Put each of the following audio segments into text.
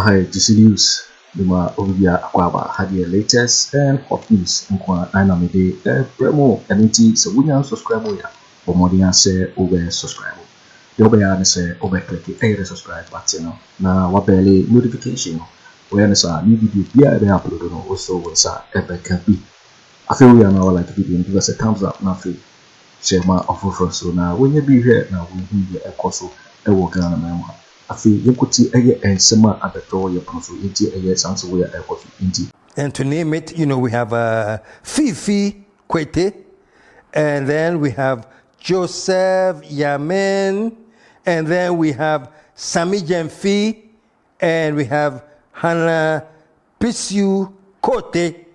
IGC News. Luma Bawumia Akwaba had the latest and hot news in Kwa Anamide Bremo and it is a winner subscribe or more than say over subscribe. The over say over click a subscribe button now what barely notification when a new video be uploaded also was ever can be. I feel we are now like video and give us a thumbs up now feel share my offer so now when you be here now we be a course a work on a memo. And to name it, we have Fiifi Kwetey, and then we have Joseph Yamin, and then we have Sammy Gyamfi, and we have Hanna, bissiw, Kote.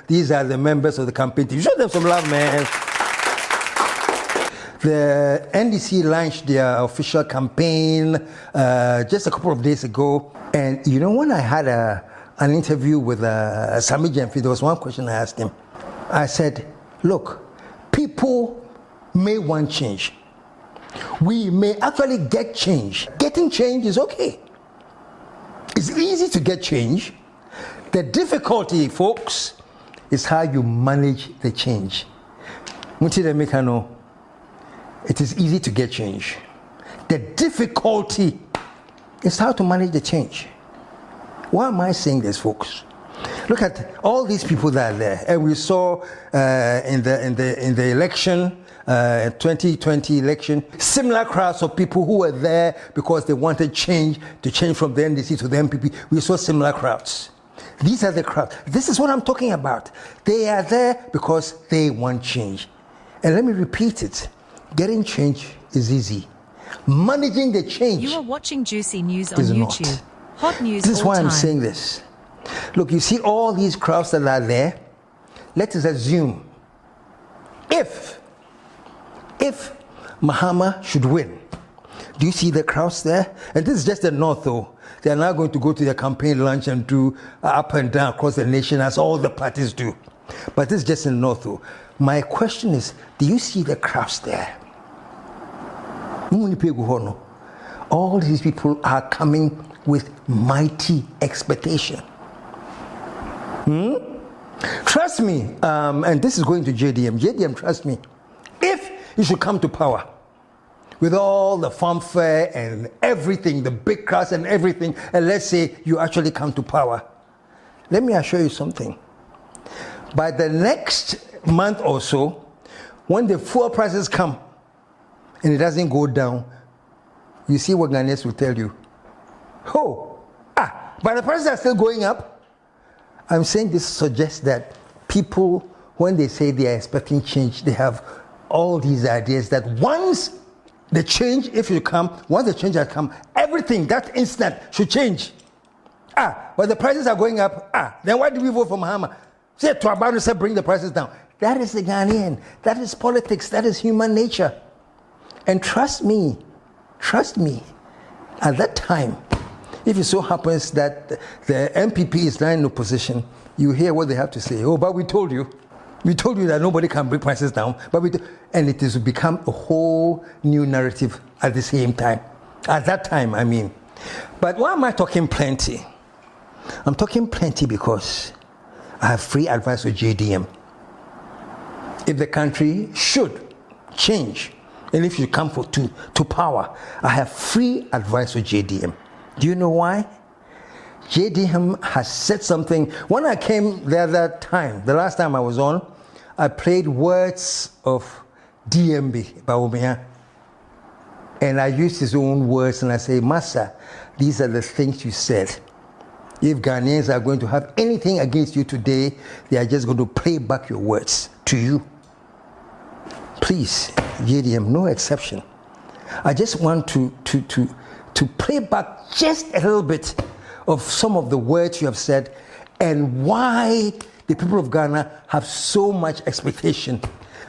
These are the members of the campaign team. Show them some love, man. The NDC launched their official campaign just a couple of days ago. And when I had an interview with Sammy Gyamfi, there was one question I asked him. I said, look, people may want change. We may actually get change. Getting change is okay. It's easy to get change. The difficulty, folks, is how you manage the change. It is easy to get change. The difficulty is how to manage the change. Why am I saying this, folks? Look at all these people that are there, and we saw in the election, 2020 election, similar crowds of people who were there because they wanted change to change from the NDC to the MPP. We saw similar crowds. These are the crowds. This is what I'm talking about. They are there because they want change. And let me repeat it. Getting change is easy. Managing the change. You are watching Juicy News on YouTube. Not. Hot news. This is all why time. I'm saying this. Look, you see all these crowds that are there. Let us assume if Mahama should win. Do you see the crowds there? And this is just the north, though. They are now going to go to their campaign lunch and do up and down across the nation as all the parties do. But this is just in the north, though. My question is, do you see the crowds there? All these people are coming with mighty expectation. Trust me, and this is going to JDM. JDM, trust me. If you should come to power with all the fanfare and everything, the big crowds and everything, and let's say you actually come to power, let me assure you something. By the next month or so, when the fuel prices come and it doesn't go down, you see what Ghanaians will tell you. But the prices are still going up. I'm saying this suggests that people, when they say they are expecting change, they have all these ideas that once the change, if you come, once the change has come, everything, that instant, should change. But the prices are going up. Then why do we vote for Mahama? Say Tróuble said bring the prices down. That is the Ghanaian. That is politics. That is human nature. And trust me, at that time, if it so happens that the MPP is now in opposition, you hear what they have to say. But we told you. We told you that nobody can bring prices down. And it has become a whole new narrative at the same time. At that time, I mean. But why am I talking plenty? I'm talking plenty because I have free advice for JDM. If the country should change, and if you come to power, I have free advice for JDM. Do you know why? JDM has said something. When I came the other time, the last time I was on, I played words of DMB, Bawumia. And I used his own words and I say, Massa, these are the things you said. If Ghanaians are going to have anything against you today, they are just going to play back your words to you. Please, JDM, no exception. I just want to play back just a little bit of some of the words you have said and why the people of Ghana have so much expectation.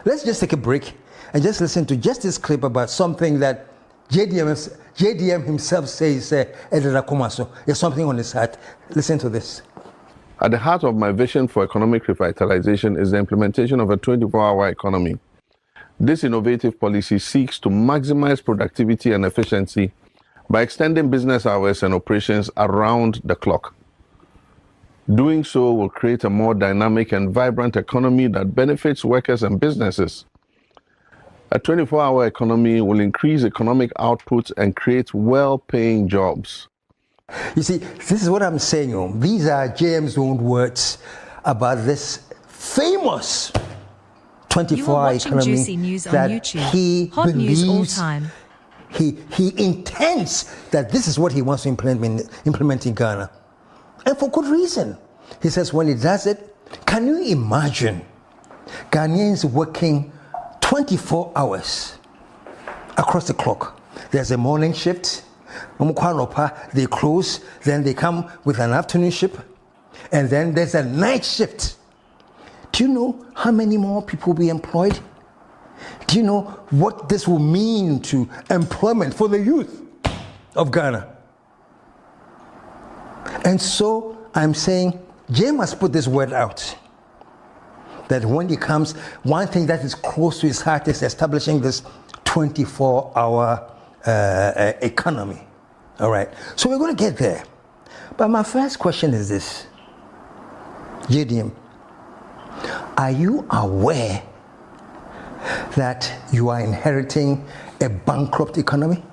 Let's just take a break and just listen to just this clip about something that JDM himself says, there's something on his heart. Listen to this. At the heart of my vision for economic revitalization is the implementation of a 24-hour economy. This innovative policy seeks to maximize productivity and efficiency by extending business hours and operations around the clock. Doing so will create a more dynamic and vibrant economy that benefits workers and businesses. A 24-hour economy will increase economic output and create well-paying jobs. You see, this is what I'm saying. These are JM's own words about this famous 24-hour economy that he Hot believes, news all time. he intends that this is what he wants to implement in Ghana. And for good reason. He says when he does it, can you imagine Ghanaians working 24 hours across the clock? There's a morning shift, they close, then they come with an afternoon shift, and then there's a night shift. Do you know how many more people will be employed? Do you know what this will mean to employment for the youth of Ghana? And so I'm saying, James must put this word out. That when he comes, one thing that is close to his heart is establishing this 24-hour economy. All right. So we're going to get there. But my first question is this. JDM, are you aware that you are inheriting a bankrupt economy?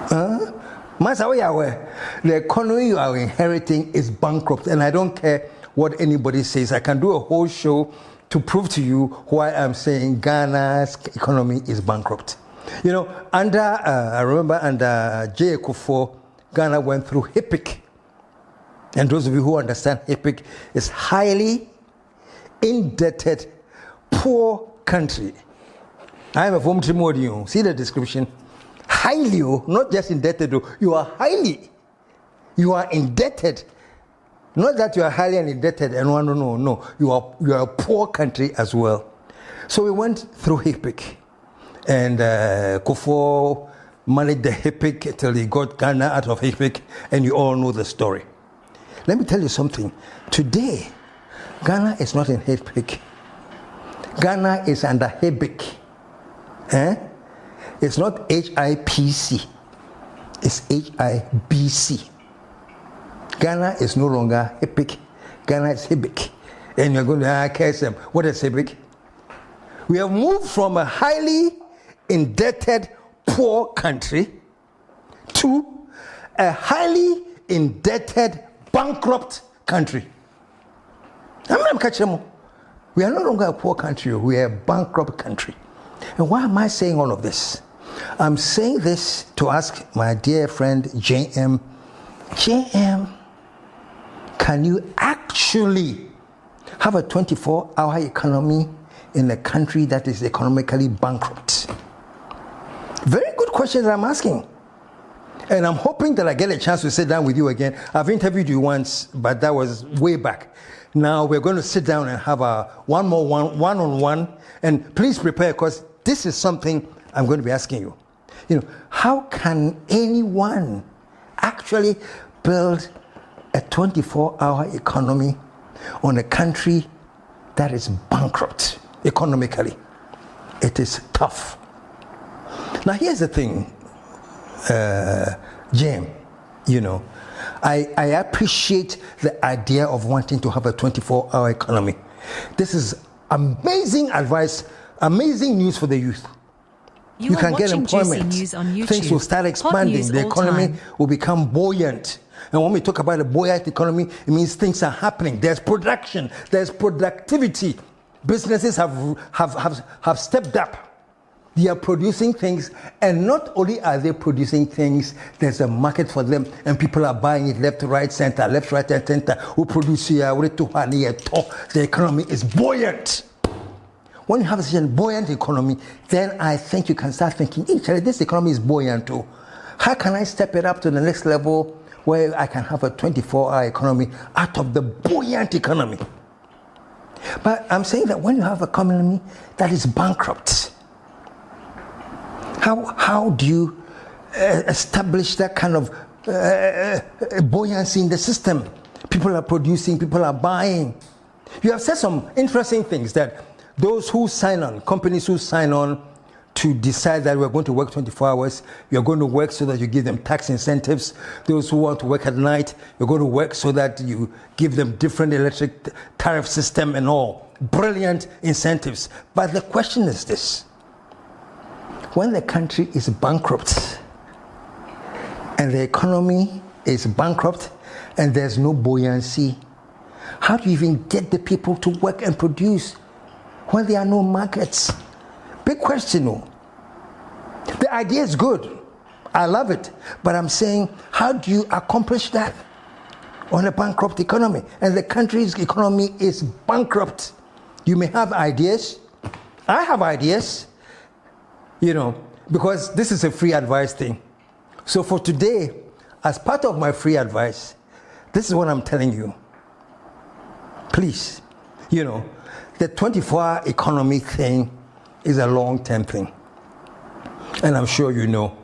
Mensah, are you aware? The economy you are inheriting is bankrupt, and I don't care what anybody says. I can do a whole show to prove to you why I'm saying Ghana's economy is bankrupt. You know, I remember under J. Akufo, Ghana went through HIPIC. And those of you who understand HIPIC, is highly indebted, poor country. I am a former Timothy. See the description? Highly, not just indebted, you are indebted. Not that you are highly indebted and no. You are a poor country as well. So we went through HIPIC, and Akufo managed the HIPIC till he got Ghana out of HIPIC, and you all know the story. Let me tell you something. Today, Ghana is not in HIPIC. Ghana is under HIPIC. It's not HIPC. It's HIBC. Ghana is no longer HIPIC. Ghana is HIPIC. And you're going to KSM. What is HIPIC? We have moved from a highly indebted, poor country to a highly indebted, bankrupt country. We are no longer a poor country, we are a bankrupt country. And why am I saying all of this? I'm saying this to ask my dear friend JM, can you actually have a 24-hour economy in a country that is economically bankrupt? Very good question that I'm asking. And I'm hoping that I get a chance to sit down with you again. I've interviewed you once, but that was way back. Now we're going to sit down and have a one-on-one. And please prepare, because this is something I'm going to be asking you. You know, how can anyone actually build a 24-hour economy on a country that is bankrupt economically? It is tough. Now here's the thing, James, you know, I appreciate the idea of wanting to have a 24-hour economy. This is amazing advice, amazing news for the youth. You can get employment. Things will start expanding. The economy will become buoyant. And when we talk about a buoyant economy, it means things are happening. There's production. There's productivity. Businesses have stepped up. They are producing things, and not only are they producing things, there's a market for them, and people are buying it left, right, center, left, right, and center. Who produce here? The economy is buoyant. When you have such a buoyant economy, then I think you can start thinking, actually, this economy is buoyant too. How can I step it up to the next level where I can have a 24-hour economy out of the buoyant economy? But I'm saying that when you have an economy that is bankrupt, how do you establish that kind of buoyancy in the system? People are producing, people are buying. You have said some interesting things, that those who sign on, companies who sign on to decide that we're going to work 24 hours. You're going to work so that you give them tax incentives. Those who want to work at night, you're going to work so that you give them different electric tariff system and all. Brilliant incentives. But the question is this. When the country is bankrupt and the economy is bankrupt and there's no buoyancy, how do you even get the people to work and produce when there are no markets? Big question, no. The idea is good. I love it. But I'm saying, how do you accomplish that on a bankrupt economy? And the country's economy is bankrupt. You may have ideas. I have ideas, because this is a free advice thing. So for today, as part of my free advice, this is what I'm telling you. Please, the 24-hour economy thing is a long-term thing. And I'm sure you know.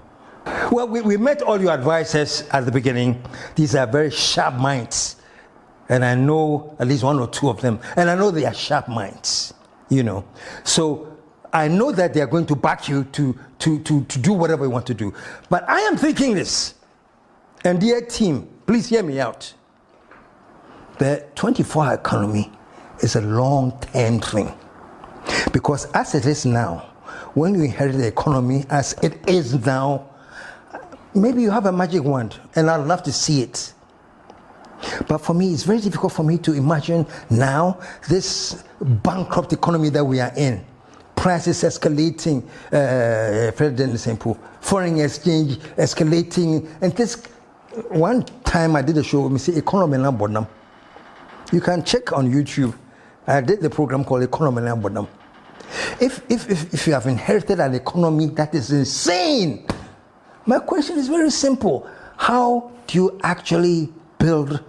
Well, we met all your advisors at the beginning. These are very sharp minds. And I know at least one or two of them. And I know they are sharp minds, So I know that they are going to back you to do whatever you want to do. But I am thinking this. And dear team, please hear me out. The 24-hour economy is a long-term thing. Because as it is now, when you inherit the economy as it is now, maybe you have a magic wand, and I'd love to see it. But for me, it's very difficult for me to imagine now this bankrupt economy that we are in. Prices escalating, foreign exchange escalating, and this. One time I did a show, we say economy na bonam. You can check on YouTube. I did the program called Economy na bonam. If you have inherited an economy that is insane, my question is very simple. How do you actually build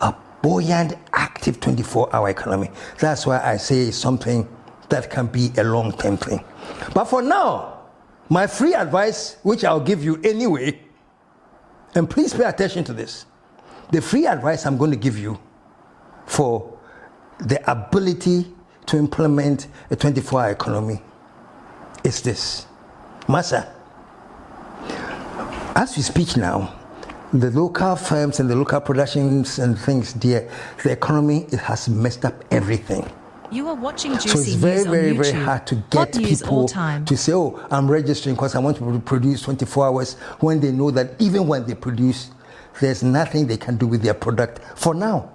a buoyant, active 24-hour economy? That's why I say something that can be a long-term thing. But for now, my free advice, which I'll give you anyway, and please pay attention to this. The free advice I'm going to give you for the ability to implement a 24-hour economy is this. Masa, as we speak now, the local firms and the local productions and things there, the economy, it has messed up everything. You are watching Juicy So it's very, News very, on very YouTube. hard to Hot get news people all time. to say, oh, I'm registering because I want to produce 24 hours when they know that even when they produce, there's nothing they can do with their product for now.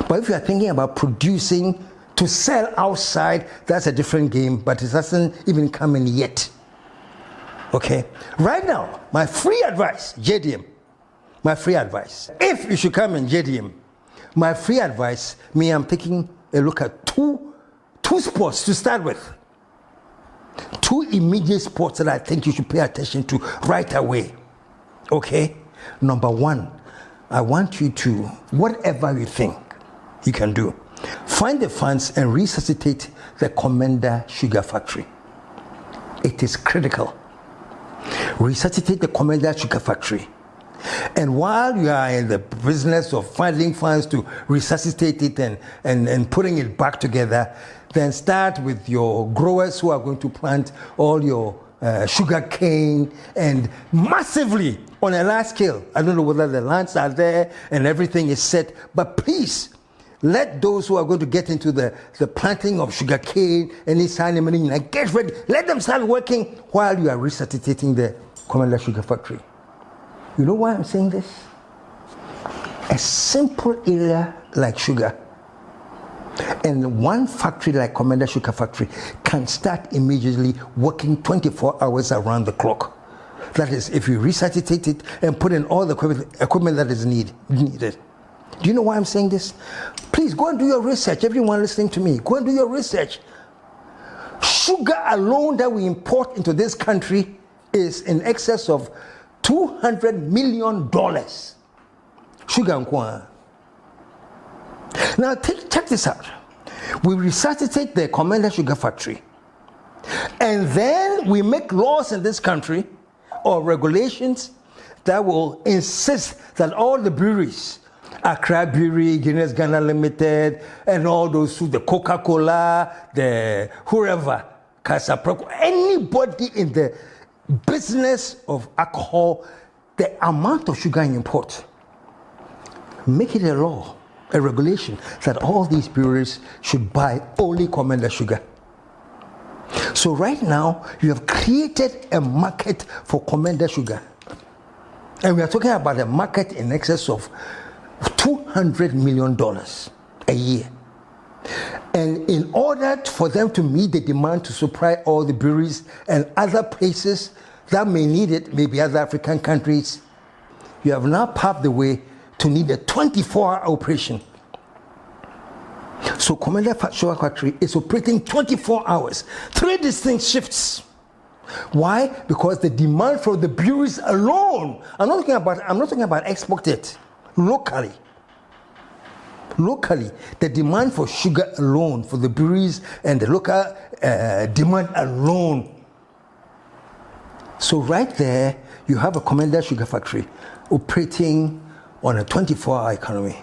But if you are thinking about producing to sell outside, that's a different game, but it hasn't even come in yet. Okay? Right now, my free advice, JDM, my free advice, if you should come in JDM, my free advice, I'm taking a look at two sports to start with. Two immediate sports that I think you should pay attention to right away. Okay? Number one, I want you to, whatever you think you can do, find the funds and resuscitate the Commander Sugar Factory. It is critical. Resuscitate the Commander Sugar Factory. And while you are in the business of finding funds to resuscitate it and putting it back together, then start with your growers who are going to plant all your sugar cane and massively on a large scale. I don't know whether the lands are there and everything is set, but please let those who are going to get into the planting of sugar cane and get ready. Let them start working while you are resuscitating the Commander Sugar Factory. You know why I'm saying this? A simple area like sugar and one factory like Commander Sugar Factory can start immediately working 24 hours around the clock. That is, if you resuscitate it and put in all the equipment that is needed. Do you know why I'm saying this? Please go and do your research. Everyone listening to me, go and do your research. Sugar alone that we import into this country is in excess of $200 million. Sugar and corn. Now check this out. We resuscitate the Commander Sugar Factory, and then we make laws in this country or regulations that will insist that all the breweries, Accra Brewery, Guinness Ghana Limited, and all those, the Coca-Cola, the whoever, Kasapreko, anybody in the business of alcohol, the amount of sugar you import, make it a law, a regulation, that all these breweries should buy only Komenda sugar. So right now, you have created a market for Komenda sugar. And we are talking about a market in excess of $200 million a year. And in order for them to meet the demand to supply all the breweries and other places that may need it, maybe other African countries, you have now paved the way to need a 24-hour operation. So Komenda Sugar Factory is operating 24 hours, 3 distinct shifts. Why? Because the demand from the breweries alone, I'm not talking about exported, locally, the demand for sugar alone, for the breweries and the local demand alone. So right there, you have a Komenda Sugar Factory operating on a 24-hour economy.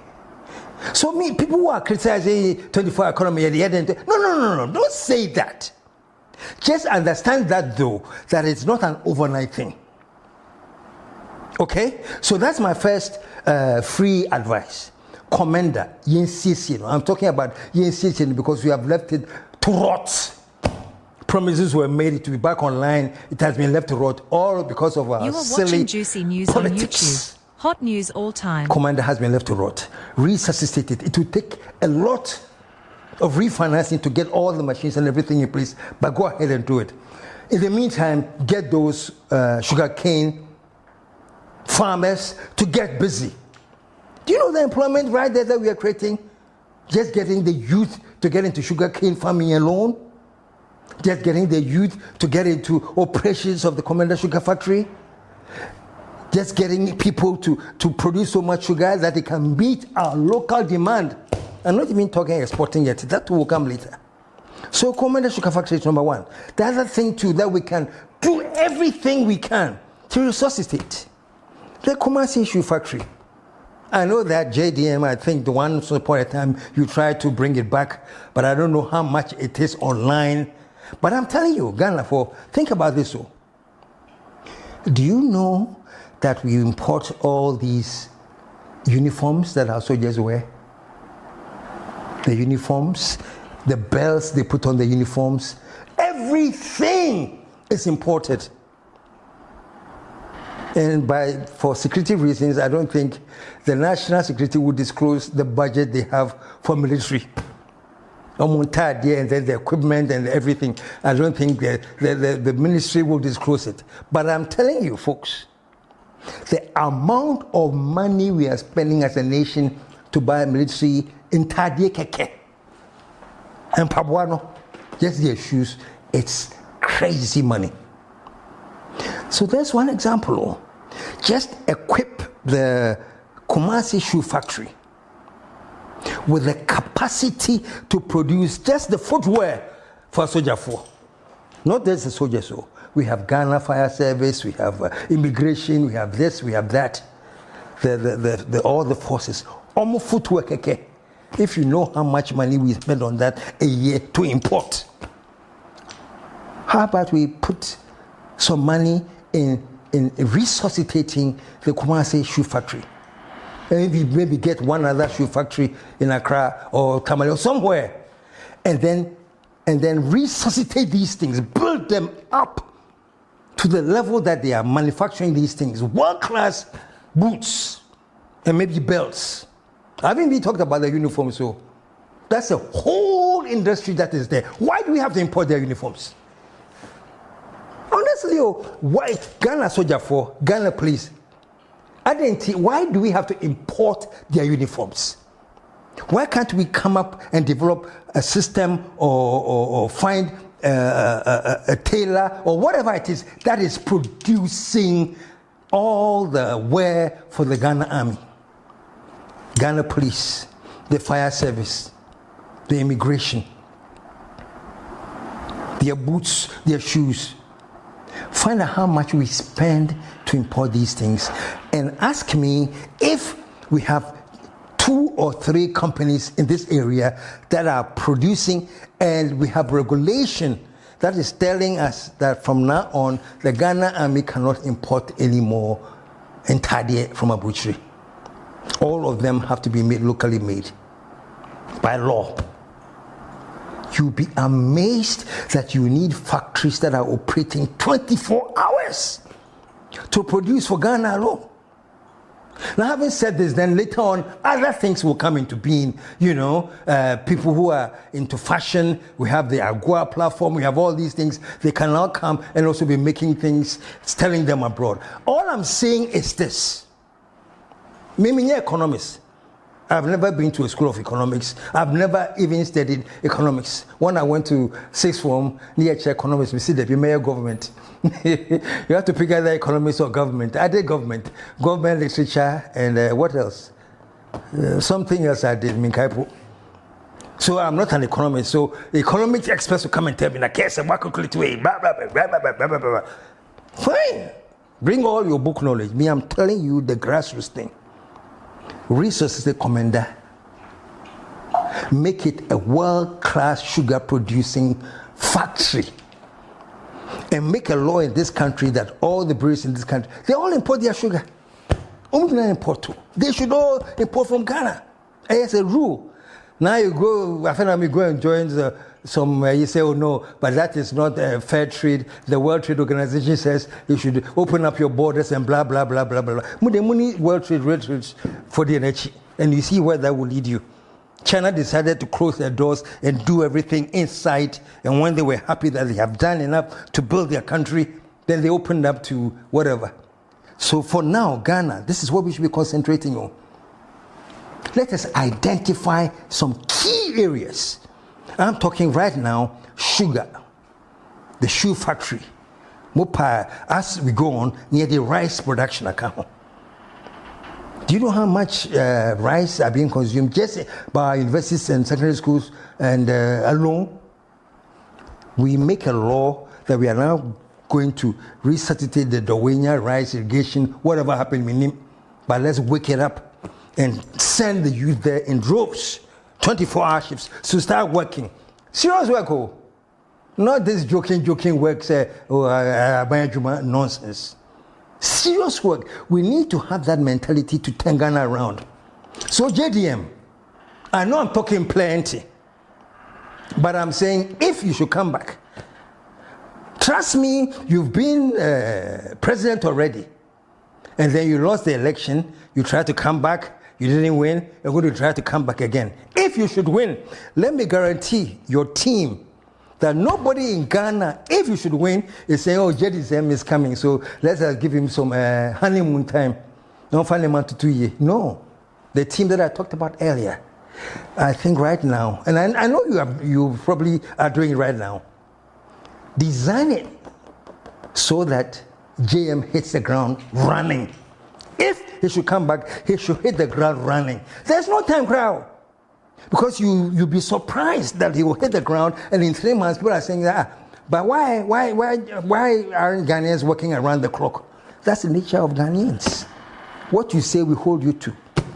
So people who are criticizing 24-hour economy at the end, no, don't say that. Just understand that though, that it's not an overnight thing. Okay? So that's my first free advice. Komenda, Yensisi. I'm talking about Yensisi because we have left it to rot. Promises were made to be back online. It has been left to rot, all because of our silly watching Juicy News politics. on YouTube. Hot news all time. Komenda has been left to rot. Resuscitated. It will take a lot of refinancing to get all the machines and everything in place, but go ahead and do it. In the meantime, get those sugarcane farmers to get busy. Do you know the employment right there that we are creating? Just getting the youth to get into sugarcane farming alone? Just getting the youth to get into operations of the Komenda Sugar Factory? Just getting people to produce so much sugar that they can meet our local demand. I'm not even talking exporting yet. That will come later. So Komenda Sugar Factory is number one. The other thing too, that we can do everything we can to resuscitate the Kumasi Shoe Factory. I know that JDM, I think the once upon a time you tried to bring it back, but I don't know how much it is online. But I'm telling you, Ghana, think about this. Do you know that we import all these uniforms that our soldiers wear? The uniforms, the belts they put on the uniforms, everything is imported. And for security reasons, I don't think the national security would disclose the budget they have for military. And then the equipment and everything. I don't think the ministry will disclose it. But I'm telling you, folks, the amount of money we are spending as a nation to buy military in Tadie Keke and Pabuano, just their shoes, it's crazy money. So there's one example. Just equip the Kumasi Shoe Factory with the capacity to produce just the footwear for Soldier 4. Not just the soldiers. So we have Ghana Fire Service, we have immigration, we have this, we have that. All the forces. Almost footwear keke. If you know how much money we spend on that a year to import. How about we put some money in resuscitating the Kumasi Shoe Factory? And maybe get one other shoe factory in Accra or Tamale or somewhere, and then resuscitate these things, build them up to the level that they are manufacturing these things, world-class boots and maybe belts. I haven't even talked about the uniforms, so that's a whole industry that is there. Why do we have to import their uniforms? Honestly, why Ghana Soldier 4, Ghana Police? Why do we have to import their uniforms? Why can't we come up and develop a system or find a tailor or whatever it is that is producing all the wear for the Ghana Army, Ghana Police, the Fire Service, the immigration, their boots, their shoes? Find out how much we spend to import these things and ask me if we have 2 or 3 companies in this area that are producing, and we have regulation that is telling us that from now on, the Ghana Army cannot import any more entadie from a butchery. All of them have to be made locally made by law. You'll be amazed that you need factories that are operating 24 hours to produce for Ghana alone. Now, having said this, then later on, other things will come into being. You know, people who are into fashion, we have the Agua platform, we have all these things. They can now come and also be making things, selling them abroad. All I'm saying is this. Mimi, economist. I've never been to a school of economics. I've never even studied economics. When I went to sixth form, near economics, we see the mayor government. You have to pick either economics or government. I did government literature, and what else? Something else I did, Minkaipo. So I'm not an economist. So the economics experts will come and tell me, like, KSM, blah, blah, blah, blah, blah. Fine. Bring all your book knowledge. Me, I'm telling you the grassroots thing. Resources the commander, make it a world-class sugar producing factory, and make a law in this country that all the breweries in this country, they all import their sugar. Only import too. They should all import from Ghana. It's a rule. Now you go, I find go and join some, you say, oh no, but that is not fair trade. The World Trade Organization says you should open up your borders and blah, blah, blah, blah, blah. Money, World Trade for the energy. And you see where that will lead you. China decided to close their doors and do everything inside. And when they were happy that they have done enough to build their country, then they opened up to whatever. So for now, Ghana, this is what we should be concentrating on. Let us identify some key areas. I'm talking right now, sugar, the shoe factory. Mopa, as we go on, near the rice production account. Do you know how much rice are being consumed just by universities and secondary schools and alone? We make a law that we are now going to resuscitate the Dawenya rice irrigation, whatever happened with him, but let's wake it up and send the youth there in droves, 24-hour shifts, to start working. Serious work, oh. Not this joking work, nonsense. Serious work. We need to have that mentality to turn Ghana around. So JDM, I know I'm talking plenty, but I'm saying if you should come back, trust me, you've been president already, and then you lost the election, you tried to come back, you didn't win, you're going to try to come back again. If you should win, let me guarantee your team that nobody in Ghana, if you should win, is saying, oh, JDM is coming, so let's give him some honeymoon time. Don't find him out to 2 years. No. The team that I talked about earlier, I think right now, and I know you probably are doing it right now, design it so that JM hits the ground running. If he should come back, he should hit the ground running. There's no time crowd. Because you'll be surprised that he will hit the ground, and in 3 months people are saying that, but why aren't Ghanaians working around the clock? That's the nature of Ghanaians. What you say we hold you to.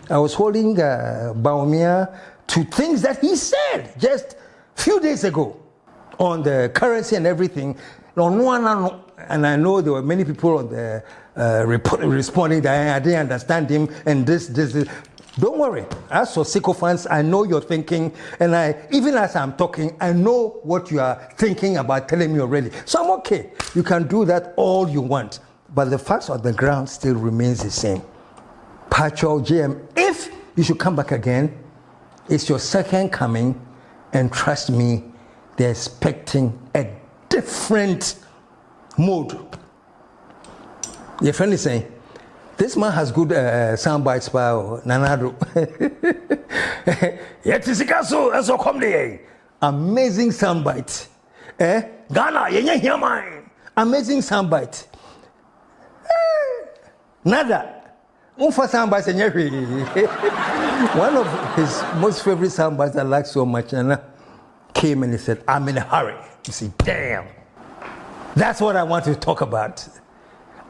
I was holding Bawumia to things that he said just a few days ago on the currency and everything. And I know there were many people on the responding that I didn't understand him and this. Don't worry. As for sycophants, I know you're thinking, and even as I'm talking, I know what you are thinking about telling me already. So I'm okay. You can do that all you want. But the facts on the ground still remains the same. Pacho JM, if you should come back again, it's your second coming, and trust me, they're expecting a different mode. Your friend is saying, this man has good sound bites by Nanado. Amazing sound bite. Ghana, amazing sound bite. Nada. One of his most favorite sound bites I like so much, Nana, came and he said, I'm in a hurry. You see, damn. That's what I want to talk about.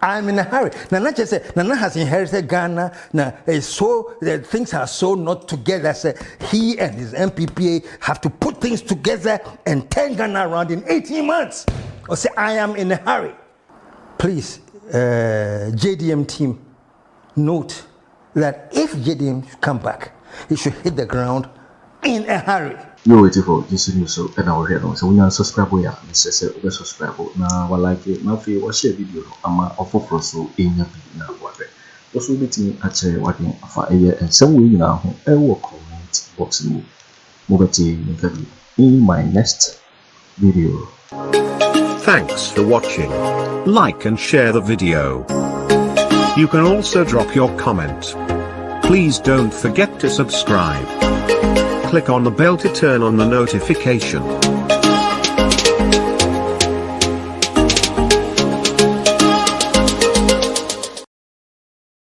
I'm in a hurry. Nana just said, Nana has inherited Ghana. Now, things are so not together. So he and his MPPA have to put things together and turn Ghana around in 18 months. Or say, I am in a hurry. Please, JDM team, note that if JDM come back, he should hit the ground in a hurry. You're waiting for this news, so and our head on. So we are subscribe. We are subscribe. Now, we like it. Now, if you watch a video, I'm offer for so in your video now. Also, meeting at working for a year and some way now. I will comment box in my next video. Thanks for watching. Like and share the video. You can also drop your comment. Please don't forget to subscribe. Click on the bell to turn on the notification.